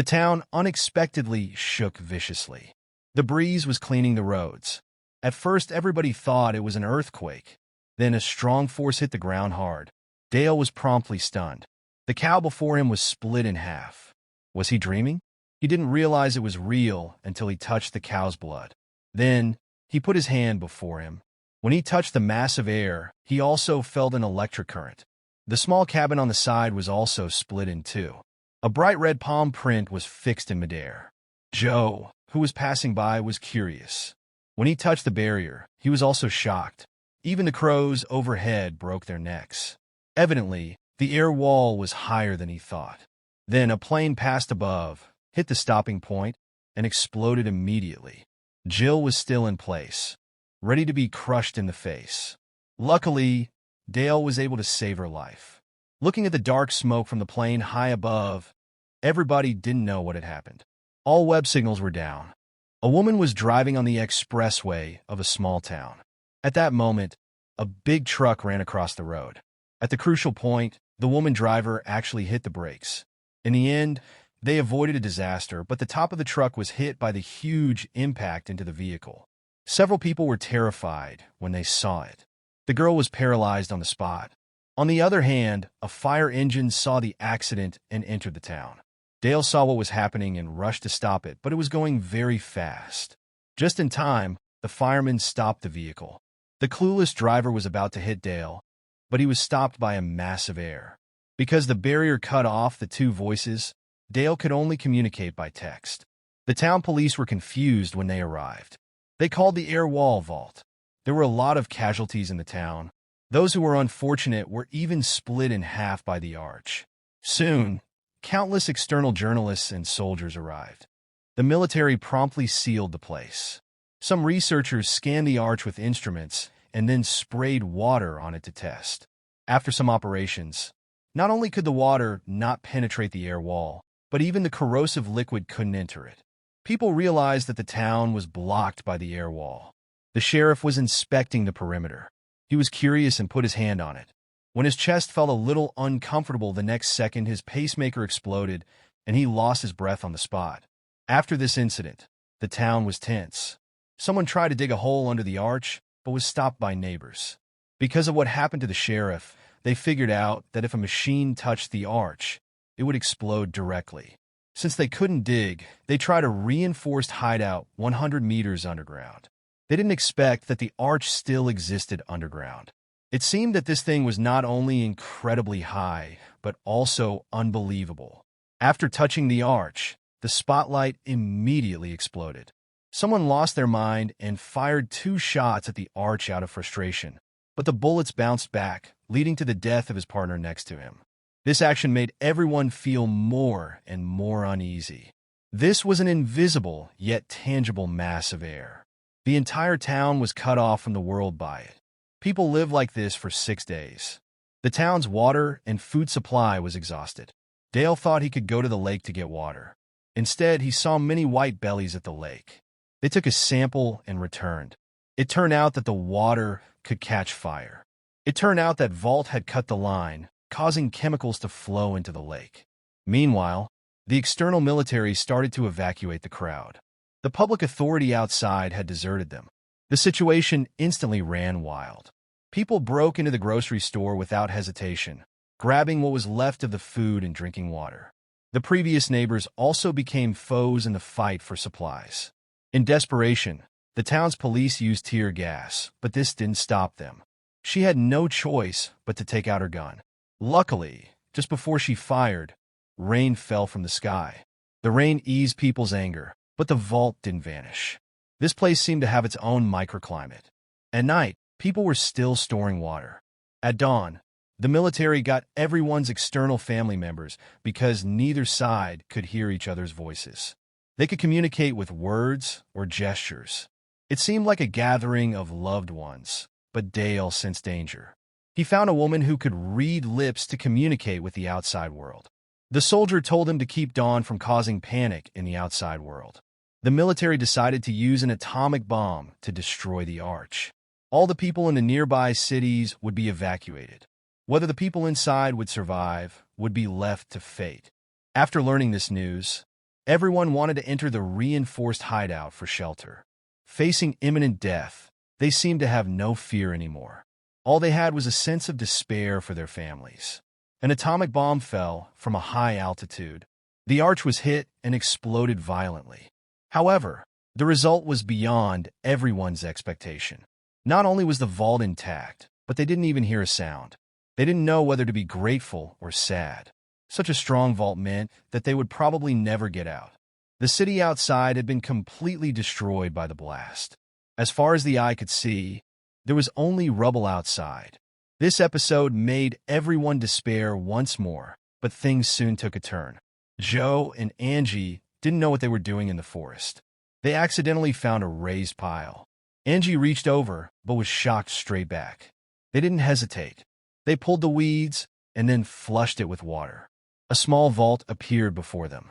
The town unexpectedly shook viciously. The breeze was cleaning the roads. At first, everybody thought it was an earthquake. Then a strong force hit the ground hard. Dale was promptly stunned. The cow before him was split in half. Was he dreaming? He didn't realize it was real until he touched the cow's blood. Then, he put his hand before him. When he touched the mass of air, he also felt an electric current. The small cabin on the side was also split in two. A bright red palm print was fixed in midair. Joe, who was passing by, was curious. When he touched the barrier, he was also shocked. Even the crows overhead broke their necks. Evidently, the air wall was higher than he thought. Then a plane passed above, hit the stopping point, and exploded immediately. Jill was still in place, ready to be crushed in the face. Luckily, Dale was able to save her life. Looking at the dark smoke from the plane high above, everybody didn't know what had happened. All web signals were down. A woman was driving on the expressway of a small town. At that moment, a big truck ran across the road. At the crucial point, the woman driver actually hit the brakes. In the end, they avoided a disaster, but the top of the truck was hit by the huge impact into the vehicle. Several people were terrified when they saw it. The girl was paralyzed on the spot. On the other hand, a fire engine saw the accident and entered the town. Dale saw what was happening and rushed to stop it, but it was going very fast. Just in time, the firemen stopped the vehicle. The clueless driver was about to hit Dale, but he was stopped by a mass of air. Because the barrier cut off the two voices, Dale could only communicate by text. The town police were confused when they arrived. They called the air wall vault. There were a lot of casualties in the town. Those who were unfortunate were even split in half by the arch. Soon, countless external journalists and soldiers arrived. The military promptly sealed the place. Some researchers scanned the arch with instruments and then sprayed water on it to test. After some operations, not only could the water not penetrate the air wall, but even the corrosive liquid couldn't enter it. People realized that the town was blocked by the air wall. The sheriff was inspecting the perimeter. He was curious and put his hand on it. When his chest felt a little uncomfortable, the next second his pacemaker exploded and he lost his breath on the spot. After this incident, the town was tense. Someone tried to dig a hole under the arch, but was stopped by neighbors. Because of what happened to the sheriff, they figured out that if a machine touched the arch, it would explode directly. Since they couldn't dig, they tried a reinforced hideout 100 meters underground. They didn't expect that the arch still existed underground. It seemed that this thing was not only incredibly high, but also unbelievable. After touching the arch, the spotlight immediately exploded. Someone lost their mind and fired 2 shots at the arch out of frustration, but the bullets bounced back, leading to the death of his partner next to him. This action made everyone feel more and more uneasy. This was an invisible yet tangible mass of air. The entire town was cut off from the world by it. People lived like this for 6 days. The town's water and food supply was exhausted. Dale thought he could go to the lake to get water. Instead, he saw many white bellies at the lake. They took a sample and returned. It turned out that the water could catch fire. It turned out that Vault had cut the line, causing chemicals to flow into the lake. Meanwhile, the external military started to evacuate the crowd. The public authority outside had deserted them. The situation instantly ran wild. People broke into the grocery store without hesitation, grabbing what was left of the food and drinking water. The previous neighbors also became foes in the fight for supplies. In desperation, the town's police used tear gas, but this didn't stop them. She had no choice but to take out her gun. Luckily, just before she fired, rain fell from the sky. The rain eased people's anger, but the vault didn't vanish. This place seemed to have its own microclimate. At night, people were still storing water. At dawn, the military got everyone's external family members because neither side could hear each other's voices. They could communicate with words or gestures. It seemed like a gathering of loved ones, but Dale sensed danger. He found a woman who could read lips to communicate with the outside world. The soldier told him to keep Dawn from causing panic in the outside world. The military decided to use an atomic bomb to destroy the arch. All the people in the nearby cities would be evacuated. Whether the people inside would survive would be left to fate. After learning this news, Everyone wanted to enter the reinforced hideout for shelter. Facing imminent death, they seemed to have no fear anymore. All they had was a sense of despair for their families. An atomic bomb fell from a high altitude. The arch was hit and exploded violently. However, the result was beyond everyone's expectation. Not only was the vault intact, but they didn't even hear a sound. They didn't know whether to be grateful or sad. Such a strong vault meant that they would probably never get out. The city outside had been completely destroyed by the blast. As far as the eye could see, there was only rubble outside. This episode made everyone despair once more, but things soon took a turn. Joe and Angie didn't know what they were doing in the forest. They accidentally found a raised pile. Angie reached over, but was shocked straight back. They didn't hesitate. They pulled the weeds and then flushed it with water. A small vault appeared before them.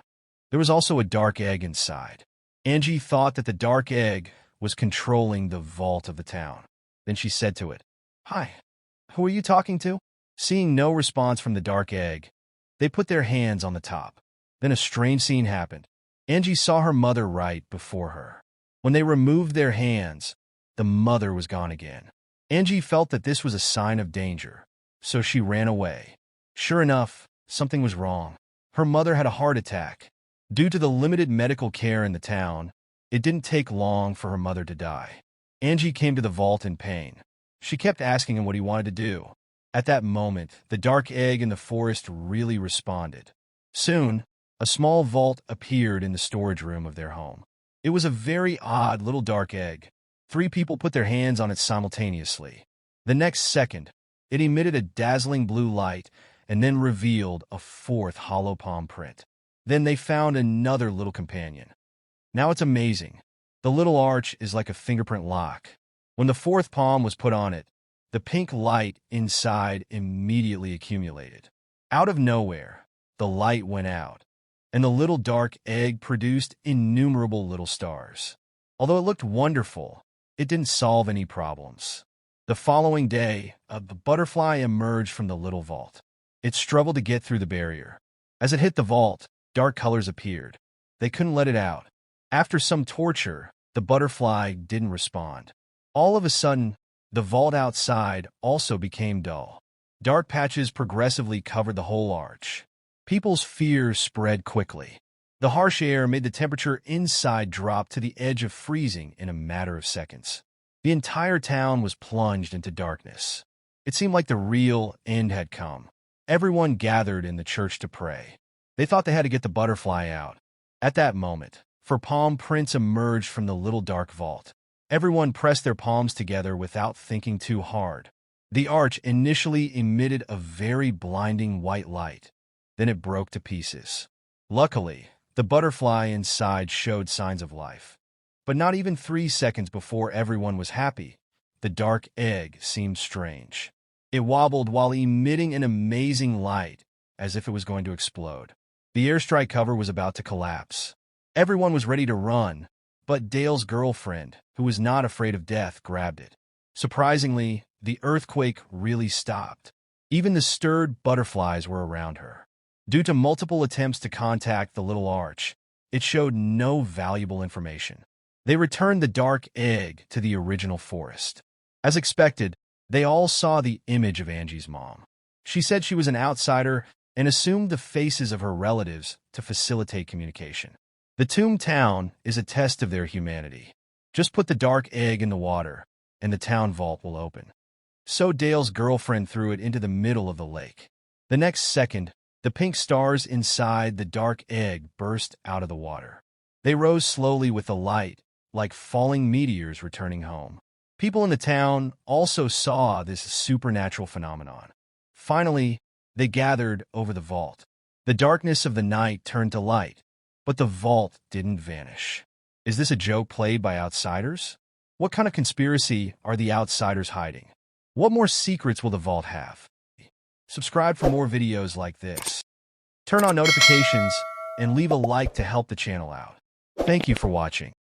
There was also a dark egg inside. Angie thought that the dark egg was controlling the vault of the town. Then she said to it, "Hi, who are you talking to?" Seeing no response from the dark egg, they put their hands on the top. Then a strange scene happened. Angie saw her mother right before her. When they removed their hands, the mother was gone again. Angie felt that this was a sign of danger, so she ran away. Sure enough, something was wrong. Her mother had a heart attack. Due to the limited medical care in the town, it didn't take long for her mother to die. Angie came to the vault in pain. She kept asking him what he wanted to do. At that moment, the dark egg in the forest really responded. Soon, a small vault appeared in the storage room of their home. It was a very odd little dark egg. 3 people put their hands on it simultaneously. The next second, it emitted a dazzling blue light and then revealed a 4th hollow palm print. Then they found another little companion. Now it's amazing. The little arch is like a fingerprint lock. When the 4th palm was put on it, the pink light inside immediately accumulated. Out of nowhere, the light went out, and the little dark egg produced innumerable little stars. Although it looked wonderful, it didn't solve any problems. The following day, a butterfly emerged from the little vault. It struggled to get through the barrier. As it hit the vault, dark colors appeared. They couldn't let it out. After some torture, the butterfly didn't respond. All of a sudden, the vault outside also became dull. Dark patches progressively covered the whole arch. People's fears spread quickly. The harsh air made the temperature inside drop to the edge of freezing in a matter of seconds. The entire town was plunged into darkness. It seemed like the real end had come. Everyone gathered in the church to pray. They thought they had to get the butterfly out. At that moment, 4 palm prints emerged from the little dark vault. Everyone pressed their palms together without thinking too hard. The arch initially emitted a very blinding white light. Then it broke to pieces. Luckily, the butterfly inside showed signs of life. But not even 3 seconds before everyone was happy, the dark egg seemed strange. It wobbled while emitting an amazing light, as if it was going to explode. The airstrike cover was about to collapse. Everyone was ready to run, but Dale's girlfriend, who was not afraid of death, grabbed it. Surprisingly, the earthquake really stopped. Even the stirred butterflies were around her. Due to multiple attempts to contact the little arch, it showed no valuable information. They returned the dark egg to the original forest. As expected, they all saw the image of Angie's mom. She said she was an outsider and assumed the faces of her relatives to facilitate communication. The tomb town is a test of their humanity. Just put the dark egg in the water, and the town vault will open. So Dale's girlfriend threw it into the middle of the lake. The next second, the pink stars inside the dark egg burst out of the water. They rose slowly with the light, like falling meteors returning home. People in the town also saw this supernatural phenomenon. Finally, they gathered over the vault. The darkness of the night turned to light, but the vault didn't vanish. Is this a joke played by outsiders? What kind of conspiracy are the outsiders hiding? What more secrets will the vault have? Subscribe for more videos like this. Turn on notifications and leave a like to help the channel out. Thank you for watching.